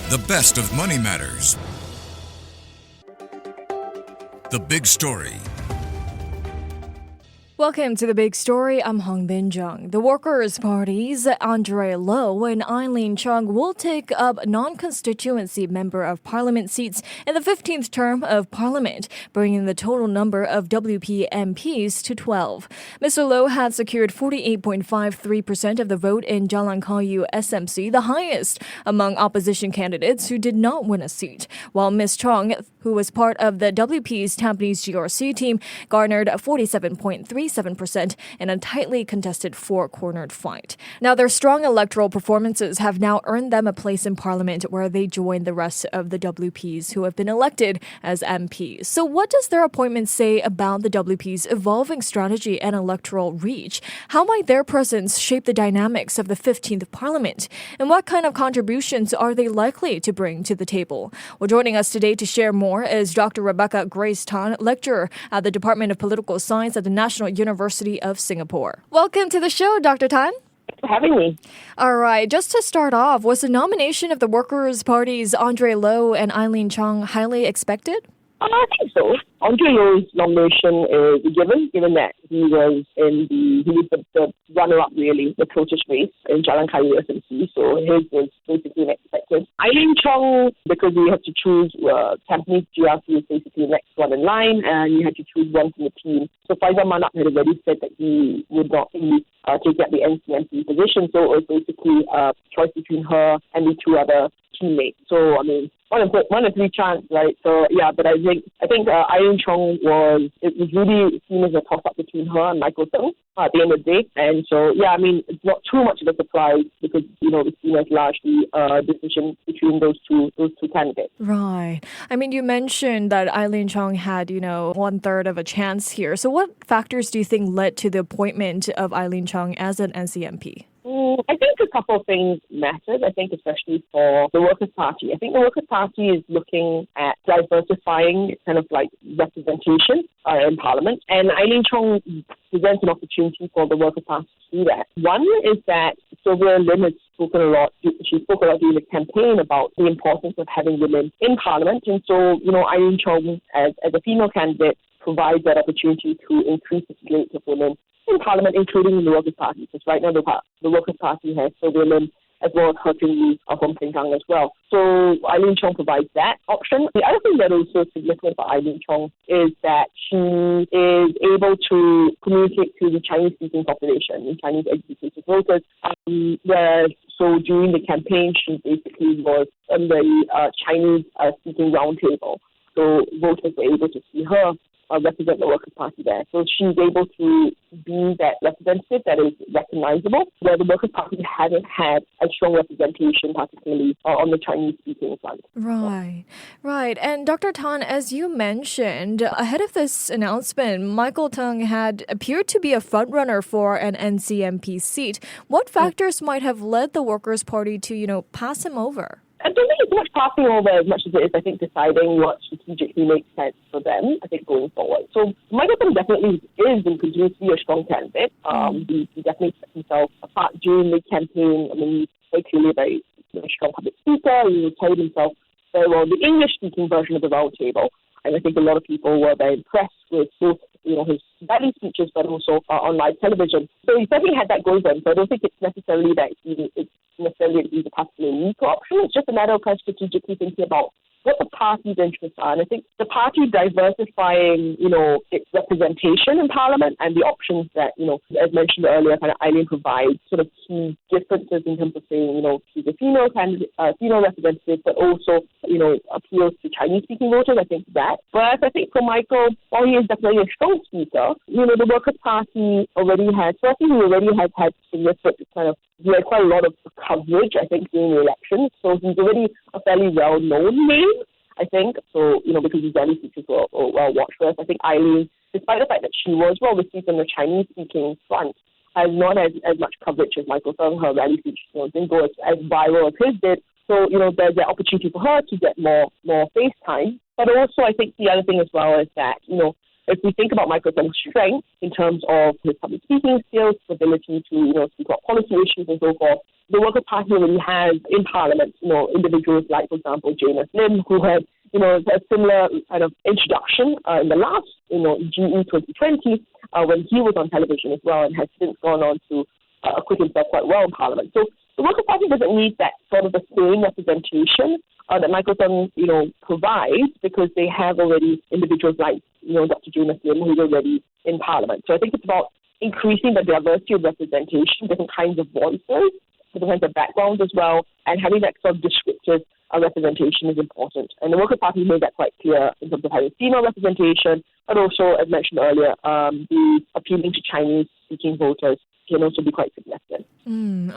The best of Money Matters. The Big Story. Welcome to The Big Story. I'm Hongbin Jeong. The Workers' Party's Low and Eileen Chong will take up Non-Constituency Member of Parliament seats in the 15th term of Parliament, bringing the total number of WPMPs to 12. Mr. Low had secured 48.53% of the vote in Jalan-Kayu SMC, the highest among opposition candidates who did not win a seat, while Ms. Chong, who was part of the WP's Tampines GRC team, garnered 47.37% in a tightly contested four-cornered fight. Now, their strong electoral performances have now earned them a place in Parliament where they join the rest of the WPs who have been elected as MPs. So what does their appointment say about the WP's evolving strategy and electoral reach? How might their presence shape the dynamics of the 15th Parliament? And what kind of contributions are they likely to bring to the table? Well, joining us today to share more is Dr. Rebecca Grace Tan, lecturer at the Department of Political Science at the National University of Singapore. Welcome to the show, Dr. Tan. Thanks for having me. All right, just to start off, was the nomination of the Workers' Party's Low and Eileen Chong highly expected? I think so. Andre Low's nomination is a given that he was the runner-up, really, the closest race in Jalan-Kayu SMC, so his was basically unexpected. Eileen Chong, because we had to choose, Tampines GRC is basically the next one in line, and you had to choose one from the team. So Faisal Manap had already said that he would not be take up the NCMP position, so it was basically a choice between her and the two other teammates. So, I mean, one in three chance, right? So, yeah, but I think Eileen Chong was really seen as a toss-up between her and Michael Tsang at the end of the day. And so, yeah, I mean, it's not too much of a surprise because, it's seen as largely a decision between those two candidates. Right. I mean, you mentioned that Eileen Chong had, 1/3 of a chance here. So what factors do you think led to the appointment of Eileen Chong as an NCMP? I think a couple of things mattered, I think especially for the Workers' Party. I think the Workers' Party is looking at diversifying kind of like representation in Parliament. And Eileen Chong presents an opportunity for the Workers' Party to do that. One is that Sylvia Lim has spoken a lot. She spoke a lot during the campaign about the importance of having women in Parliament. And so, Eileen Chong, as a female candidate, provides that opportunity to increase the slate of women in Parliament, including in the Workers' Party, because right now the Workers' Party has Sylvia Lim as well as Hongbin Jeong as well. So Eileen Chong provides that option. The other thing that is so significant for Eileen Chong is that she is able to communicate to the Chinese-speaking population, the Chinese educated voters. So during the campaign, she basically was on the Chinese-speaking roundtable. So voters were able to see her represent the Workers' Party there. So she's able to be that representative that is recognizable, where the Workers' Party hasn't had a strong representation, particularly on the Chinese-speaking front. Right. And Dr. Tan, as you mentioned, ahead of this announcement, Michael Tsang had appeared to be a frontrunner for an NCMP seat. What factors might have led the Workers' Party to, pass him over? I don't think it's much passing over as much as it is, I think, deciding what strategically makes sense for them, I think, going forward. So Michael Tsang definitely is and continues to be a strong candidate. He definitely set himself apart during the campaign. I mean, he's very clearly a very strong public speaker. He carried himself very well in the English-speaking version of the roundtable. And I think a lot of people were very impressed with both, his rally speeches, but also on live television. So he certainly had that going for him. So I don't think it's necessarily that he's a particularly weak option. It's just a matter of kind of strategically thinking about what the party's interests are. And I think the party diversifying, its representation in Parliament and the options that, as mentioned earlier, kind of Eileen provides sort of key differences in terms of saying, she's a female candidate, female representative, but also, appeals to Chinese-speaking voters. I think that. But I think for Michael, while he is definitely a strong speaker, the Workers' Party already has had significant he had quite a lot of coverage, I think, during the election. So he's already a fairly well-known name, I think. So, because his rally speeches were well-watched for us. I think Eileen, despite the fact that she was well-received on the Chinese-speaking front, has not had as much coverage as Michael Tsang. Her rally speech didn't go as viral as his did. So, there's the opportunity for her to get more face time. But also, I think the other thing as well is that, if we think about Michael Tong's strength in terms of his public speaking skills, his ability to, speak about policy issues and so forth, the Workers' Party already has in Parliament, individuals like, for example, Janus Lim, who had, a similar kind of introduction in the last, GE 2020, when he was on television as well, and has since gone on to acquit himself quite well in Parliament. So the Workers' Party doesn't need that sort of the same representation that Michael Tong, provides, because they have already individuals like, Dr. Janus Lim, who's already in Parliament. So I think it's about increasing the diversity of representation, different kinds of voices, different kinds of backgrounds as well, and having that sort of descriptive representation is important. And the Workers' Party made that quite clear in terms of having female representation, but also, as mentioned earlier, the appealing to Chinese-speaking voters can also be quite significant.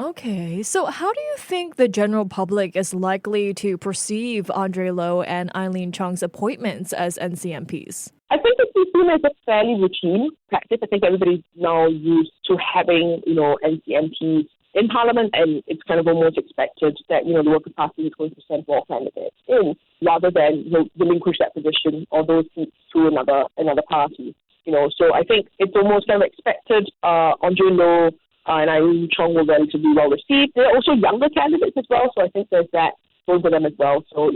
Okay. So how do you think the general public is likely to perceive Andre Low and Eileen Chong's appointments as NCMPs? I think it's seen as a fairly routine practice. I think everybody's now used to having, NCMPs in Parliament, and it's kind of almost expected that, the Workers' Party is going to send more candidates in, rather than relinquish that position or those seats to another party. So I think it's almost kind of expected. Andre Low and Eileen Chong were relatively well received. There are also younger candidates as well, so I think there's that going for them as well. So,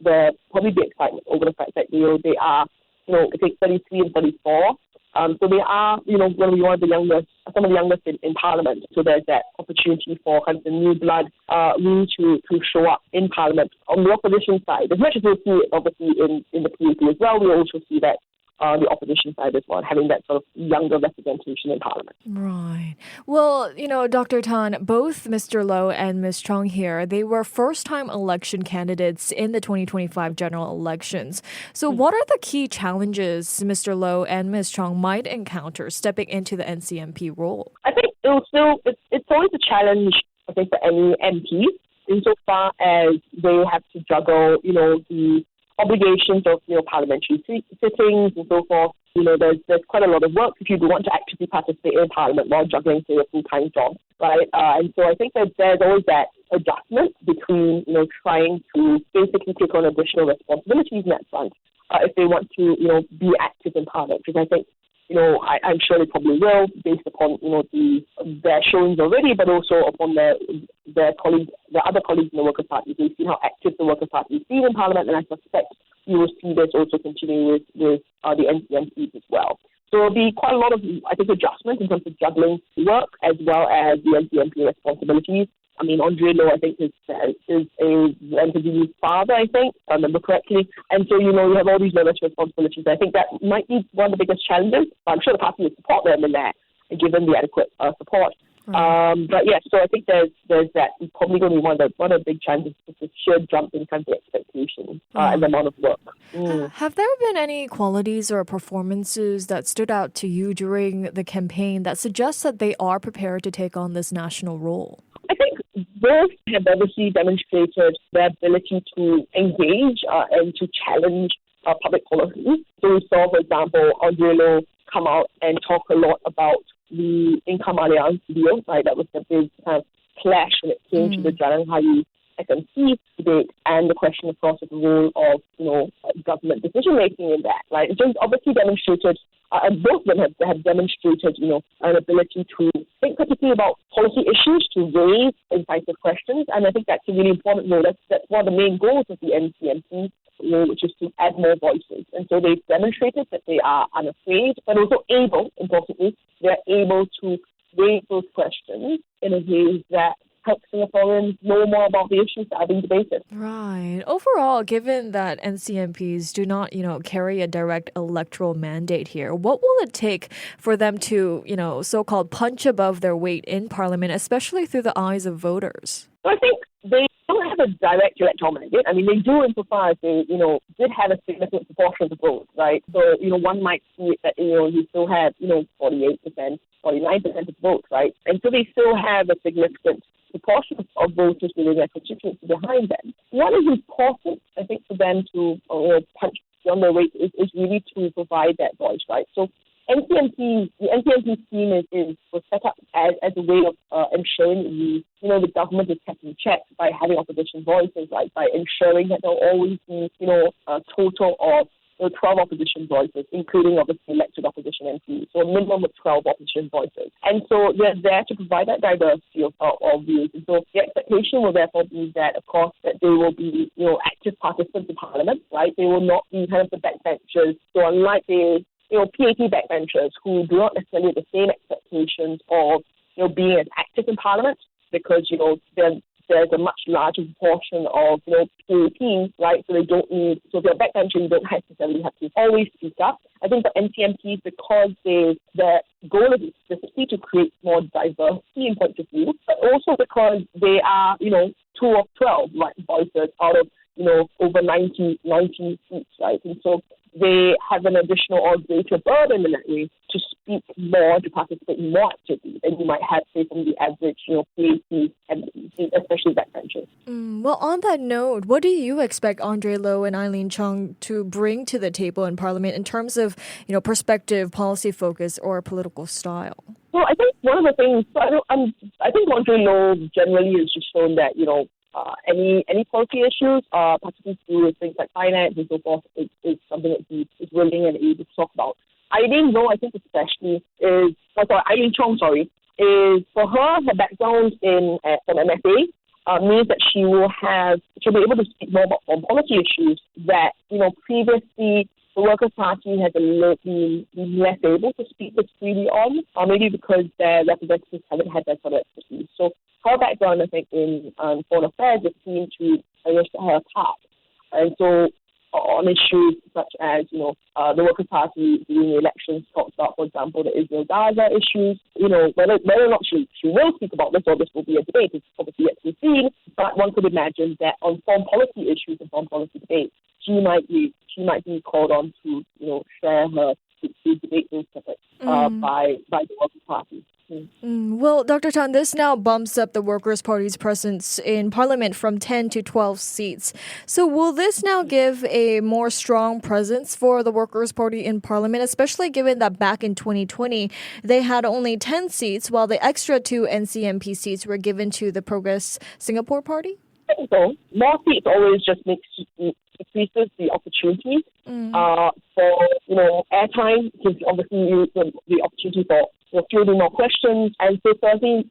there'll probably be excitement over the fact that, they are, I think 33 and 34. So they are, going to be one of the youngest, some of the youngest in Parliament. So there's that opportunity for kind of the new blood really to show up in Parliament. On the opposition side, as much as we'll see it obviously in the PAP as well, we also see that the opposition side as well, having that sort of younger representation in Parliament. Right. Well, Dr. Tan, both Mr. Low and Ms. Chong here, they were first-time election candidates in the 2025 general elections. So what are the key challenges Mr. Low and Ms. Chong might encounter stepping into the NCMP role? I think it's always a challenge, I think, for any MP, insofar as they have to juggle, the obligations of, parliamentary sittings and so forth. There's quite a lot of work if you do want to actively participate in Parliament while juggling, say, a full-time job, right? And so I think that there's always that adjustment between, trying to basically take on additional responsibilities in that front if they want to, be active in Parliament, because I think, I'm sure they probably will, based upon, their showings already, but also upon their colleagues, the other colleagues in the Workers' Party. They've seen how active the Workers' Party has been in Parliament, and I suspect you will see this also continue with the NCMPs as well. So there'll be quite a lot of, I think, adjustment in terms of juggling work as well as the NCMP responsibilities. I mean, Andre Low, I think, is a relatively new father, I think, if I remember correctly. And so, you have all these various responsibilities. I think that might be one of the biggest challenges. But I'm sure the party will support them in that, given the adequate support. But yes, so I think there's that. It's probably going to be one of the big challenges, is the sheer jump in terms of expectations and the amount of work. Have there been any qualities or performances that stood out to you during the campaign that suggest that they are prepared to take on this national role? I think both have obviously demonstrated their ability to engage and to challenge public policy. So we saw, for example, Andre Low come out and talk a lot about the Income Alliance deal, right? That was the big kind of clash when it came to the Jalan Kayu SMC debate, and the question, of course, of the role of government decision-making in that, right? It just obviously demonstrated, and both of them have demonstrated, an ability to think particularly about policy issues, to raise incisive questions, and I think that's a really important role. That's one of the main goals of the NCMP, which is to add more voices. And so they've demonstrated that they are unafraid, but also able, importantly, they're able to raise those questions in a way that help Singaporeans know more about the issues that are being debated. Right. Overall, given that NCMPs do not, carry a direct electoral mandate here, what will it take for them to, so-called punch above their weight in Parliament, especially through the eyes of voters? I think they don't have a direct electoral mandate. I mean, they do insofar as they, did have a significant proportion of the vote, right? So, one might see it that, you still have, 48%, 49% of the vote, right? And so they still have a significant proportion of voters within their constituency behind them. What is important, I think, for them to punch beyond their weight is really to provide that voice, right? So the NCMP scheme was set up as a way of ensuring the government is kept in check by having opposition voices, right? By ensuring that there will always be, a total of 12 opposition voices, including obviously elected opposition MPs, so a minimum of 12 opposition voices. And so they're there to provide that diversity of views. And so the expectation will therefore be that, of course, that they will be, active participants in Parliament, right? They will not be kind of the backbenchers. So unlike the PAP backbenchers who do not necessarily have the same expectations of, being as active in Parliament, because, there's a much larger proportion of, PAPs, right? So they don't need, so if you're a backbencher, you don't necessarily have to always speak up. I think for NCMPs, because their goal is specifically to create more diversity in point of view, but also because they are, 2 of 12, right, voices out of, over 90 seats, right? And so they have an additional or greater burden in that way to speak more, to participate more actively than you might have, say, from the average, PAP MPs, especially backbenchers. Well, on that note, what do you expect Andre Low and Eileen Chong to bring to the table in Parliament in terms of, perspective, policy focus, or political style? Well, I think one of the things, I think Andre Low generally has just shown that, any policy issues, particularly to do with things like finance and so forth, is something that he is willing and able to talk about. Eileen Low, I think especially, Eileen Chong, is for her background from MFA means that she'll be able to speak more about foreign policy issues that, previously the Workers' Party has been less able to speak this freely on, or maybe because their representatives haven't had that sort of expertise. So her background, I think, in foreign affairs just seemed to set her apart. And so on issues such as, the Workers' Party during the elections talks about, for example, the Israel-Gaza issues, whether or not she will speak about this or this will be a debate is obviously yet to be seen, but one could imagine that on foreign policy issues and foreign policy debates, she might be called on to, share her, to debate those topics by the Workers' Party. Well, Dr. Tan, this now bumps up the Workers' Party's presence in Parliament from 10 to 12 seats. So will this now give a more strong presence for the Workers' Party in Parliament, especially given that back in 2020, they had only 10 seats, while the extra 2 NCMP seats were given to the Progress Singapore Party? I think so. More seats always just increases the opportunities for airtime, gives obviously you the opportunity for fielding more questions. And so certainly,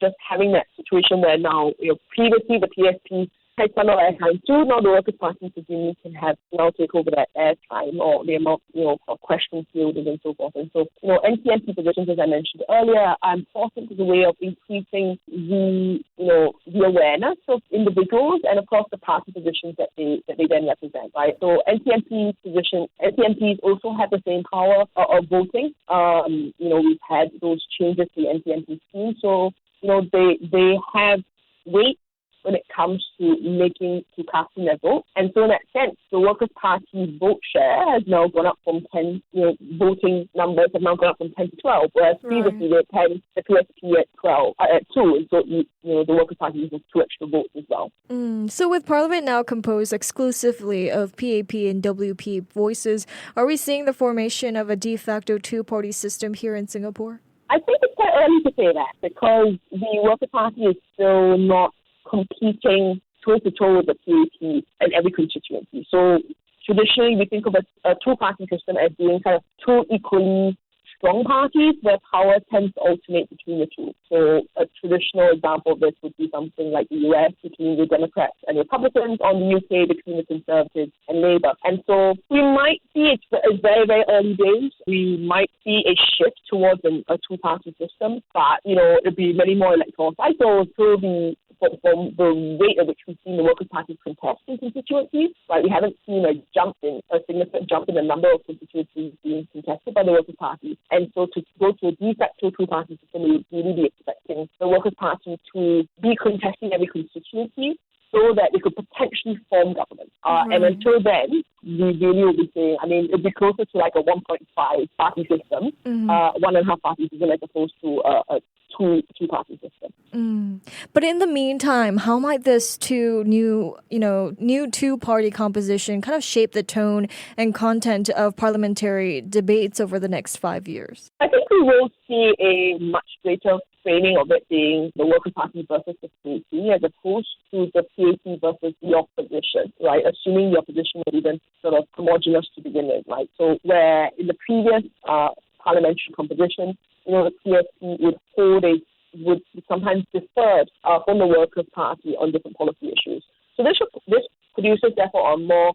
just having that situation where now, previously the PSP had some of airtime too. Now the Workers' Party presumably can now take over that airtime or the amount, of questions fielded and so forth. And so, NCMP positions, as I mentioned earlier, are important as a way of increasing the awareness of individuals and, of course, the party positions that they then represent, right? So NCMPs also have the same power of voting. We've had those changes to the NCMP scheme. So, they have weight when it comes to casting their vote. And so in that sense, the Workers' Party's vote share has now gone up from 10, voting numbers have now gone up from 10 to 12, whereas previously they had the PSP at 2, and so, the Workers' Party uses 2 extra votes as well. So with Parliament now composed exclusively of PAP and WP voices, are we seeing the formation of a de facto 2-party system here in Singapore? I think it's quite early to say that because the Workers' Party is still not competing toe-to-toe with the PAP in every constituency. So traditionally, we think of a 2-party system as being kind of 2 equally strong parties where power tends to alternate between the two. So a traditional example of this would be something like the US between the Democrats and Republicans, or the UK between the Conservatives and Labour. And so we might see, it's very, very early days, we might see a shift towards a 2-party system, but, it'll be many more electoral cycles, so it'll be from the rate at which we've seen the Workers' Party contest in constituencies, right? We haven't seen a significant jump in the number of constituencies being contested by the Workers' Party. And so to go to a de facto 2-party system, we would really be expecting the Workers' Party to be contesting every constituency so that they could potentially form government. And until then, we really will be saying, it'd be closer to like a 1.5-party system, 1.5-party system as opposed to a 2-party system. But in the meantime, how might this new two-party composition kind of shape the tone and content of parliamentary debates over the next 5 years? I think we will see a much greater framing of it being the Workers' Party versus the PAP, as opposed to the PAP versus the opposition, right? Assuming the opposition was even sort of homogenous to begin with, right? So where in the previous parliamentary composition, the PSP would sometimes deferred from the Workers' Party on different policy issues. So this produces, therefore, a more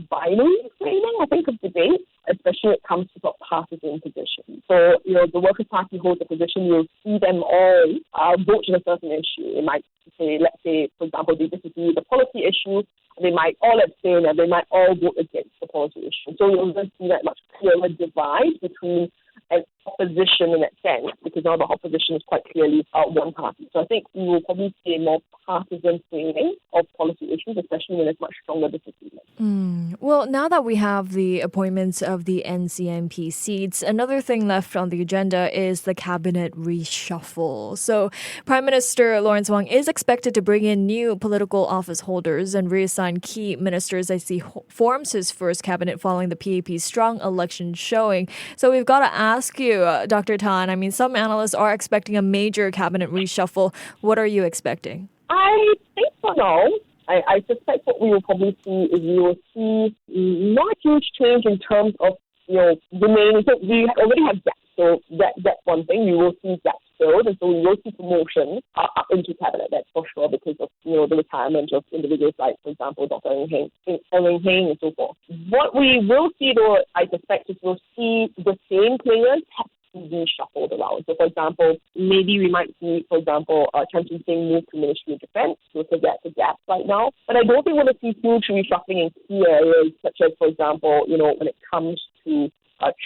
binary framing, I think, of debate, especially when it comes to sort of partisan positions. So, the Workers' Party holds a position, you'll see them all vote on a certain issue. It might say, let's say, for example, they disagree with the policy issue, they might all abstain, and they might all vote against the policy issue. So you'll just see that much clearer divide between an opposition in that sense, because now the opposition is quite clearly one party. So I think we will probably see a more partisan framing of policy issues, especially when there's much stronger disagreement. Well, now that we have the appointments of the NCMP seats, another thing left on the agenda is the cabinet reshuffle. So Prime Minister Lawrence Wong is expected to bring in new political office holders and reassign key ministers as he forms his first cabinet following the PAP's strong election showing. So we've got to ask you, Dr. Tan, I mean, some analysts are expecting a major cabinet reshuffle. What are you expecting? I think for now, I suspect what we will probably see is we will see not a huge change in terms of, remaining. So we already have gaps. So that's one thing. We will see gaps filled, and so we will see promotion up into cabinet, that's for sure, because of, the retirement of individuals like, for example, Dr. Eng Heng and so forth. What we will see, though, I suspect, is we'll see the same players have to be shuffled around. So, for example, maybe we might see, for example, Chan Chun Sing move to Ministry of Defence, so that's a gap right now. But I don't think we're going to see huge reshuffling in key areas, such as, for example, when it comes to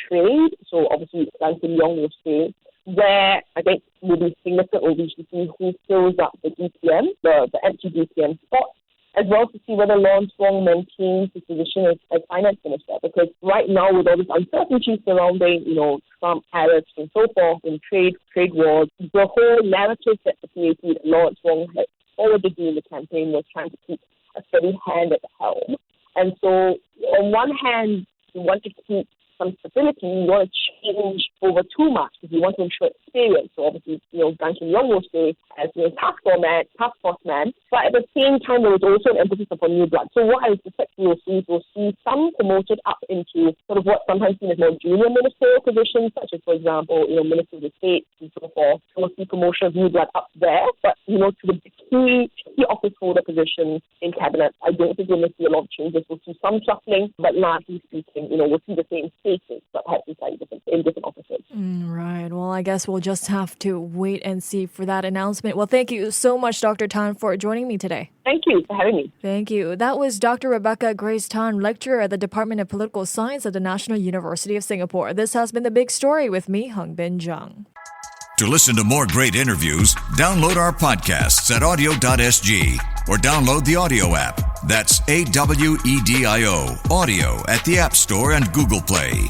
trade. So obviously, Hongbin Jeong will stay. Where I think will be significant will be to see who fills up the DPM, the empty DPM spot, as well to see whether Lawrence Wong maintains his position as finance minister. Because right now, with all this uncertainty surrounding, Trump tariffs and so forth, and trade wars, the whole narrative that the PAP, that Lawrence Wong had already during the campaign, was trying to keep a steady hand at the helm. And so, on one hand, you want to keep some stability, you want to change over too much because you want to ensure experience. So obviously, Gan Kim Yong will stay as task force man, but at the same time, there is also an emphasis upon new blood. So what I suspect we'll see some promoted up into sort of what sometimes seen as more junior ministerial positions, such as, for example, Minister of the State and so forth. We'll see promotion of new blood up there, but, to the key office holder positions in cabinet, I don't think we're going to see a lot of changes. We'll see some shuffling, but largely speaking, we'll see the same faces, but perhaps in different offices. Right. Well, I guess we'll just have to wait and see for that announcement. Well, thank you so much, Dr. Tan, for joining me today. Thank you for having me. Thank you. That was Dr. Rebecca Grace Tan, lecturer at the Department of Political Science at the National University of Singapore. This has been The Big Story with me, Hongbin Jeong. To listen to more great interviews, download our podcasts at audio.sg or download the audio app. That's AWEDIO, audio at the App Store and Google Play.